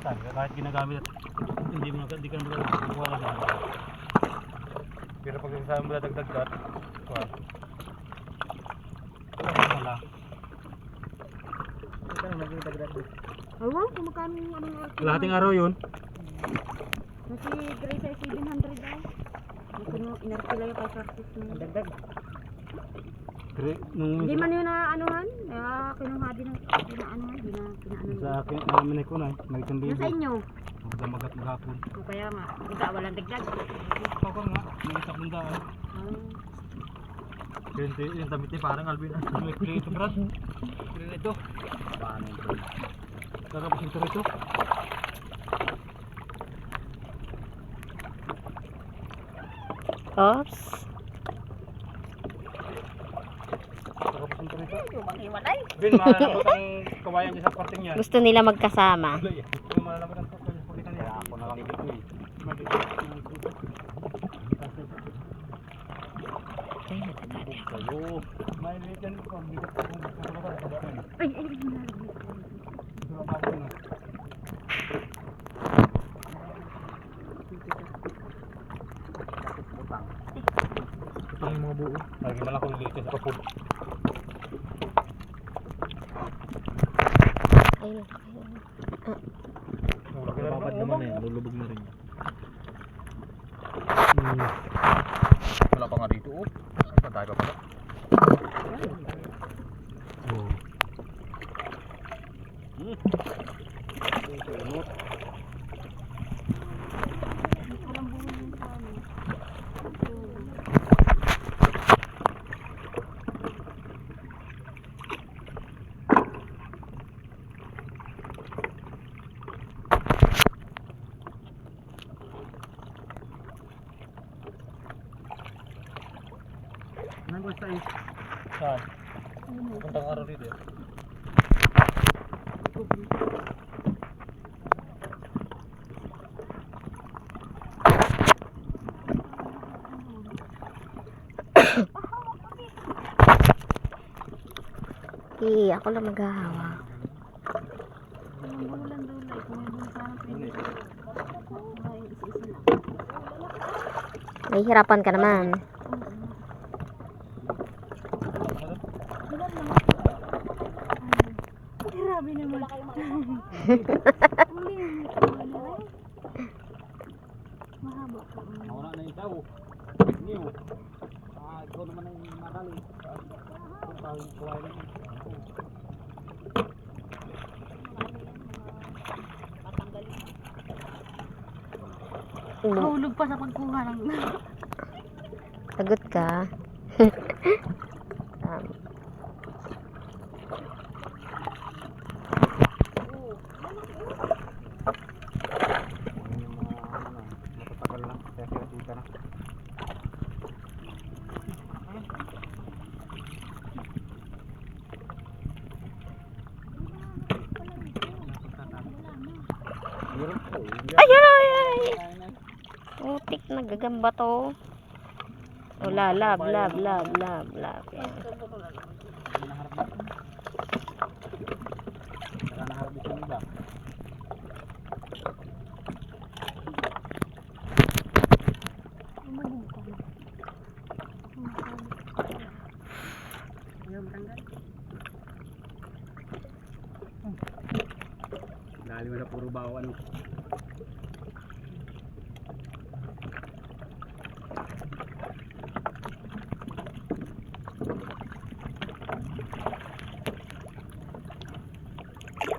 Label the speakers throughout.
Speaker 1: Kahit ginagamit at hindi ka naman wala na. Pero pag sabi mo dagdag-dagdag, wala. Ito na maging dagdag.
Speaker 2: Ewan kung magkano yung anong arko.
Speaker 1: Lahating araw yun.
Speaker 2: Nasi Grace ay 700 daw. Inarkila yung kay practice na yun.
Speaker 1: Dagdag.
Speaker 2: Hindi man yun na anuhan. Kinuha din na anuhan. Pinaanuhan.
Speaker 1: Sa akin, namin ay kunay.
Speaker 2: Nasa inyo?
Speaker 1: Magdamagat maghapon.
Speaker 2: O kaya nga. Hindi walang dagdag.
Speaker 1: Pakor nga. May isang bundaan. Yung damit ni parang Alvin. May ito brad. Pili ito. Paano ito? Kakapos ito ito.
Speaker 3: Oops.
Speaker 1: Kakapos ito ito.
Speaker 2: Hiwalay.
Speaker 1: Bin, malalabot ang kawayan niya sa parting yan.
Speaker 3: Gusto nila magkasama.
Speaker 1: Yung malalabot ang parting niya. Ako na lang dito eh.
Speaker 3: Ay, natagari ako.
Speaker 1: Kayo. May litan ko. Hindi ko kung magkakalaban. Kabakan.
Speaker 2: Ay.
Speaker 1: Surap ako na. Ito yung mga buo. Lagi malang kung litan sa kapul.
Speaker 3: Ayun.
Speaker 1: Babad naman eh. Lulubog na rin. Wala pa nga dito oh. Patay pa pala. Oh. Nang gusto tayo? Saan? Puntang araw dito.
Speaker 3: Ako lang maghahawa. Nahihirapan ka naman.
Speaker 2: Grabe naman. Mahaba po.
Speaker 1: Wala na yung daw. New. Ikaw naman ang makali. Kung tawag kuwain na yun.
Speaker 2: Hulog pa sa pagkuha ng...
Speaker 3: Sagot ka.
Speaker 1: Matatagal na. Kaya kita na.
Speaker 3: Ay, ay, ay. Putik, nagagamba to. Wala, lab. Yan.
Speaker 1: Naharap dito yung iba. Dali mo na puro bawa ano.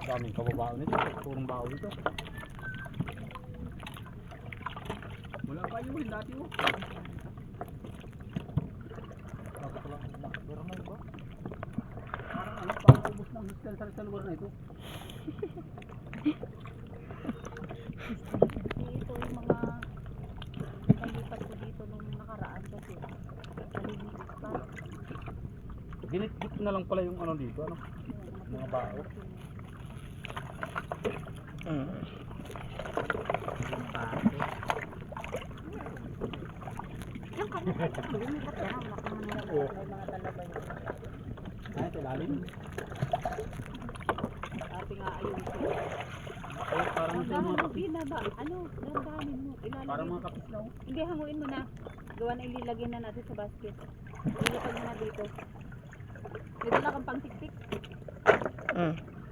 Speaker 1: Daming kababao nito, purong bao nito. Wala pa yun dati oh. Meron na iba. Parang ano, pang-ubos ng hostel sa lugar na ito.
Speaker 2: Ito yung mga nalipat ko dito nung nakaraan kasi nalilipat pa.
Speaker 1: Ginit-git na lang pala yung ano dito, ano? Mga bao.
Speaker 2: Yung kanina, lumipat ka na. Wala ka naman mga talabay.
Speaker 1: Ay, sa ilalim.
Speaker 2: Ate nga ayun.
Speaker 1: Ay, parang
Speaker 2: Hanguin na ba? Ano? Dandanin mo. Ilalagay.
Speaker 1: Parang mga kapis na.
Speaker 2: Hindi, hanguin mo na. Gawa na ililagay na natin sa basket. Ilipag mo na dito. May dala kang pang tik-tik.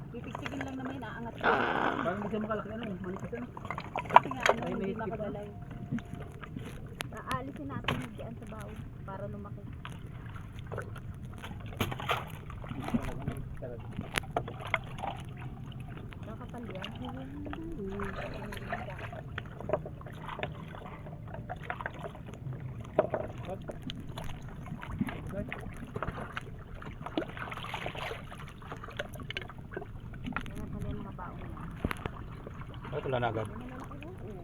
Speaker 2: Titik-tikin lang naman, aangat ka.
Speaker 1: Parang hindi siya makalaki. Ano? Manikas ano?
Speaker 2: Kasi nga, ano,
Speaker 1: Ay, may
Speaker 2: hindi
Speaker 1: tip pa.
Speaker 2: makagalay. Aalisin natin yung diyan sa baon para lumaki. Nakapal yan. Nakapal yung mga baon niya.
Speaker 1: Ay, wala na agad.
Speaker 2: Ano na lang kayo? Oo.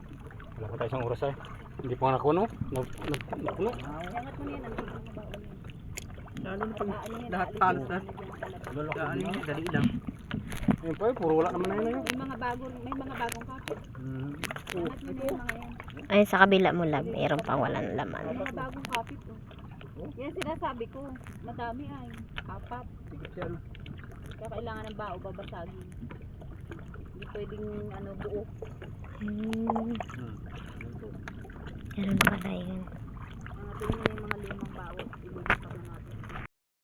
Speaker 1: Wala pa tayo isang oras ay. Hindi pa nga nakuno. Nakuno.
Speaker 2: Iangat mo na yan, ang mga baon niya.
Speaker 4: Lalo na pag
Speaker 2: Ano yan,
Speaker 4: lahat
Speaker 2: aalis
Speaker 4: talos
Speaker 2: mo
Speaker 4: na.
Speaker 2: dyan sa labas.
Speaker 4: Lalo yung dali lang.
Speaker 1: Ayun pa eh, puro wala naman na yun.
Speaker 2: May mga bagong kapit. Iangat mo na yung mga yan.
Speaker 3: Ay, sa kabila mo lab, mayroon pang walang laman.
Speaker 2: May mga bagong kapit oh. Yan sinasabi ko, madami ay apat. Kaya kailangan ng bao babasagin. Hindi pwedeng ano buo.
Speaker 3: Ganun pala yun.